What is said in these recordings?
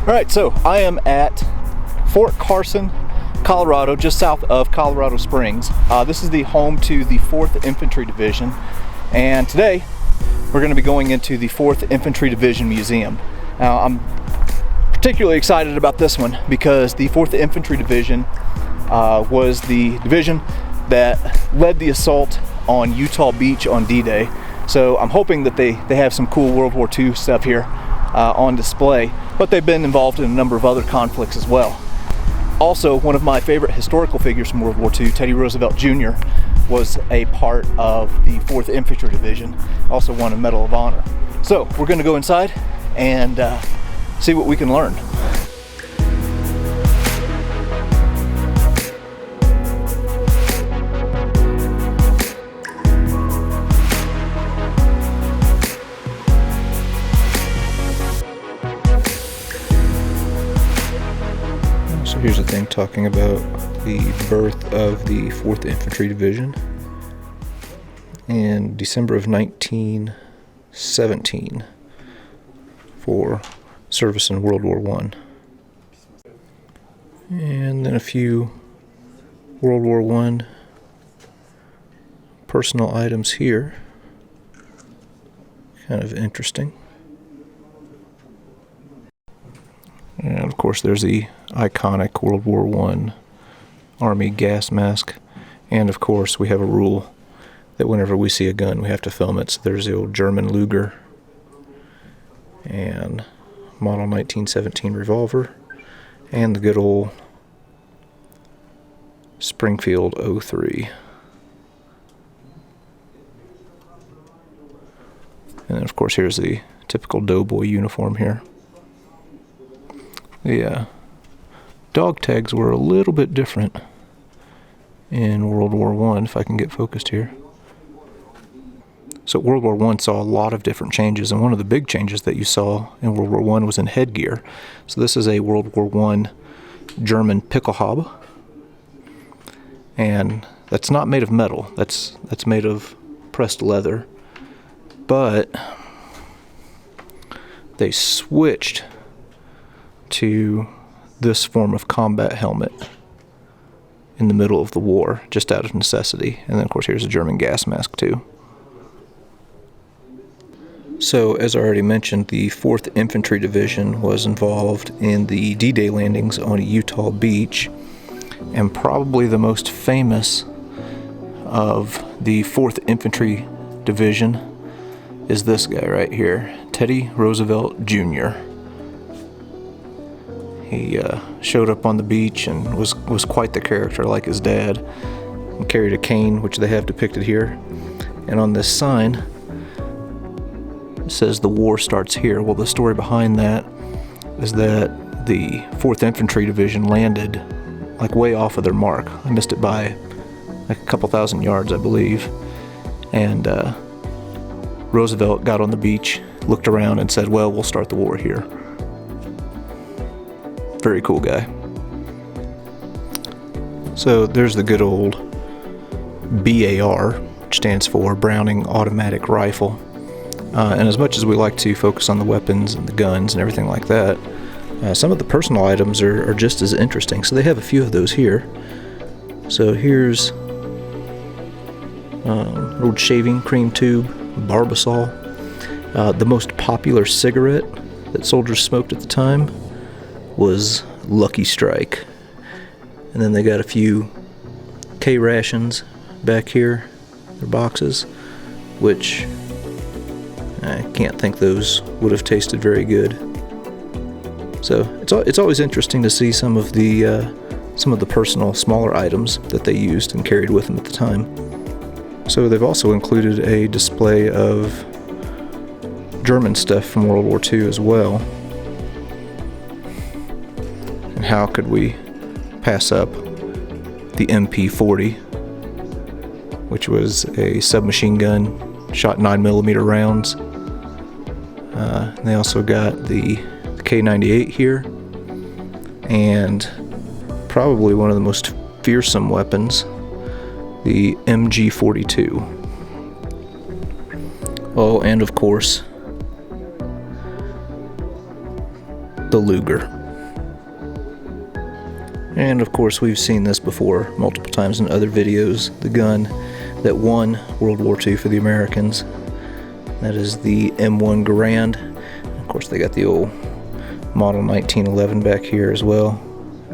Alright, so I am at Fort Carson, Colorado, just south of Colorado Springs. This is the home to the 4th Infantry Division, and today we're going to be going into the 4th Infantry Division Museum. Now, I'm particularly excited about this one because the 4th Infantry Division was the division that led the assault on Utah Beach on D-Day. So I'm hoping that they have some cool World War II stuff here on display, but they've been involved in a number of other conflicts as well. Also, one of my favorite historical figures from World War II, Teddy Roosevelt Jr., was a part of the 4th Infantry Division, also won a Medal of Honor. So we're going to go inside and see what we can learn. So here's the thing talking about the birth of the 4th Infantry Division. In December of 1917 for service in World War I. And then a few World War I personal items here. Kind of interesting. And of course there's the iconic World War I Army gas mask. And of course we have a rule that whenever we see a gun we have to film it. So there's the old German Luger and model 1917 revolver and the good old Springfield 03. And then of course here's the typical doughboy uniform here. The dog tags were a little bit different in World War I, if I can get focused here. So World War I saw a lot of different changes, and one of the big changes that you saw in World War I was in headgear. So this is a World War I German Pickelhaube, and that's not made of metal. That's made of pressed leather. But they switched to this form of combat helmet in the middle of the war, just out of necessity. And then of course here's a German gas mask too. So as I already mentioned, the 4th Infantry Division was involved in the D-Day landings on Utah Beach, and probably the most famous of the 4th Infantry Division is this guy right here, Teddy Roosevelt Jr. He showed up on the beach and was quite the character, like his dad, and carried a cane, which they have depicted here. And on this sign it says the war starts here. Well, the story behind that is that the 4th Infantry Division landed like way off of their mark. I missed it by like a couple thousand yards, I believe. And Roosevelt got on the beach, looked around and said, well, we'll start the war here. Very cool guy. So there's the good old BAR, which stands for Browning Automatic Rifle. And as much as we like to focus on the weapons and the guns and everything like that, some of the personal items are just as interesting. So they have a few of those here. So here's an old shaving cream tube, Barbasol. The most popular cigarette that soldiers smoked at the time was Lucky Strike. And then they got a few K rations back here, their boxes, which I can't think those would have tasted very good. So it's always interesting to see some of the personal smaller items that they used and carried with them at the time. So they've also included a display of German stuff from World War II as well. And how could we pass up the MP40, which was a submachine gun, shot 9mm rounds. And they also got the K98 here, and probably one of the most fearsome weapons, the MG42. Oh, and of course, the Luger. And of course we've seen this before multiple times in other videos, the gun that won World War II for the Americans. That is the M1 Garand. Of course they got the old model 1911 back here as well.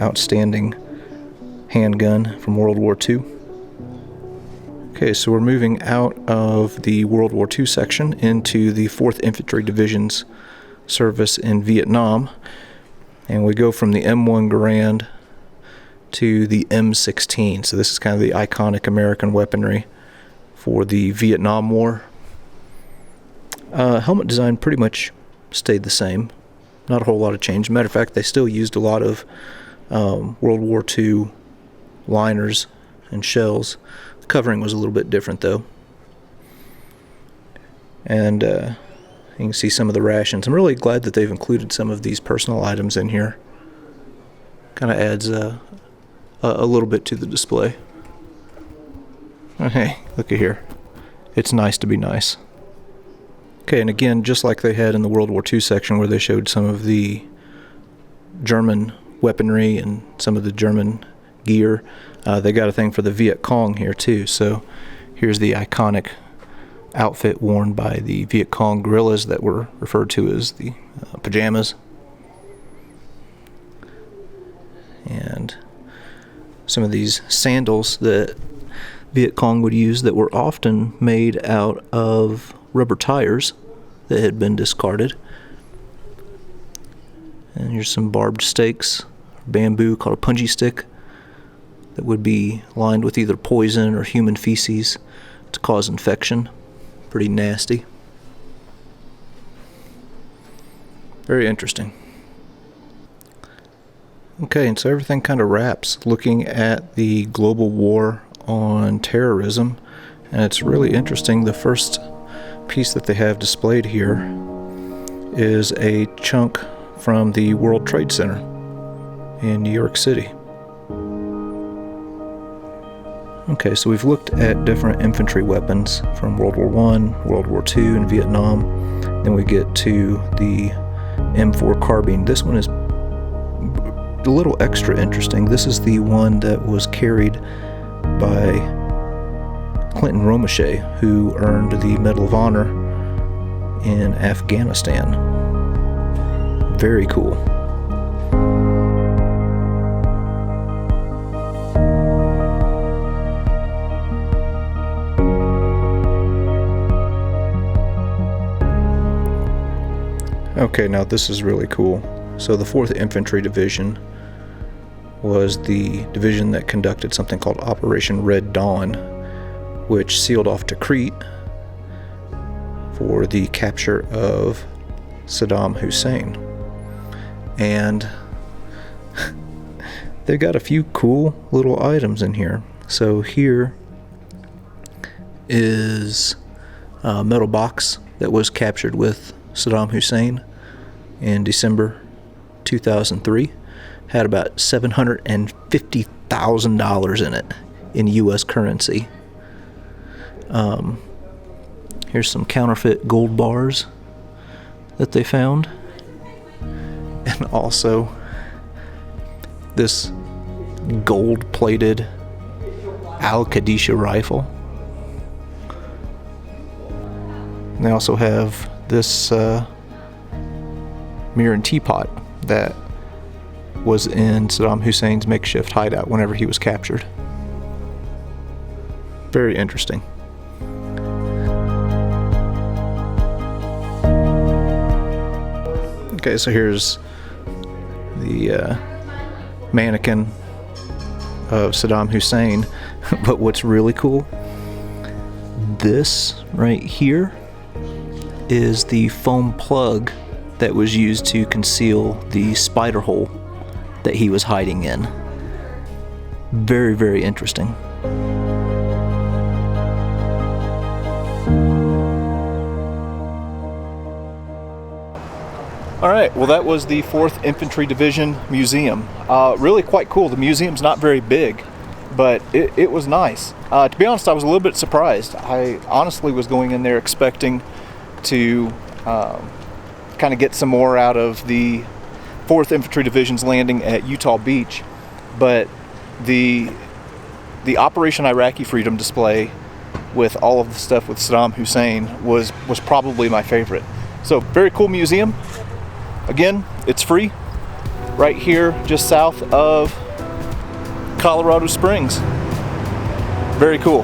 Outstanding handgun from World War II. Okay, so we're moving out of the World War II section into the 4th Infantry Division's service in Vietnam. And we go from the M1 Garand to the M16. So this is kind of the iconic American weaponry for the Vietnam War. Helmet design pretty much stayed the same. Not a whole lot of change. Matter of fact, they still used a lot of World War II liners and shells. The covering was a little bit different though. And you can see some of the rations. I'm really glad that they've included some of these personal items in here. Kind of adds a little bit to the display. Hey, look at here. It's nice to be nice. Okay, and again, just like they had in the World War II section where they showed some of the German weaponry and some of the German gear, they got a thing for the Viet Cong here too. So here's the iconic outfit worn by the Viet Cong guerrillas that were referred to as the pajamas. And some of these sandals that Viet Cong would use that were often made out of rubber tires that had been discarded. And here's some barbed stakes, bamboo called a punji stick, that would be lined with either poison or human feces to cause infection. Pretty nasty. Very interesting. Okay, and so everything kind of wraps looking at the global war on terrorism, and it's really interesting. The first piece that they have displayed here is a chunk from the World Trade Center in New York City. Okay, so we've looked at different infantry weapons from World War I, World War II, and Vietnam. Then we get to the M4 Carbine. This one is a little extra interesting. This is the one that was carried by Clinton Romesha, who earned the Medal of Honor in Afghanistan. Very cool. Okay, now this is really cool. So the 4th Infantry Division was the division that conducted something called Operation Red Dawn, which sealed off Tikrit for the capture of Saddam Hussein. And they got a few cool little items in here. So here is a metal box that was captured with Saddam Hussein in December 2003. Had about $750,000 in it in US currency. Here's some counterfeit gold bars that they found. And also this gold-plated Al-Qadisha rifle. And they also have this mirror and teapot that was in Saddam Hussein's makeshift hideout whenever he was captured. Very interesting. Okay, so here's the mannequin of Saddam Hussein. But what's really cool, this right here is the foam plug that was used to conceal the spider hole that he was hiding in. Very, very interesting. All right, well that was the 4th Infantry Division Museum. Really quite cool. The museum's not very big, but it was nice. To be honest, I was a little bit surprised. I honestly was going in there expecting to kind of get some more out of the 4th Infantry Division's landing at Utah Beach. but the Operation Iraqi Freedom display with all of the stuff with Saddam Hussein was probably my favorite. So very cool museum. Again, it's free, right here just south of Colorado Springs. Very cool.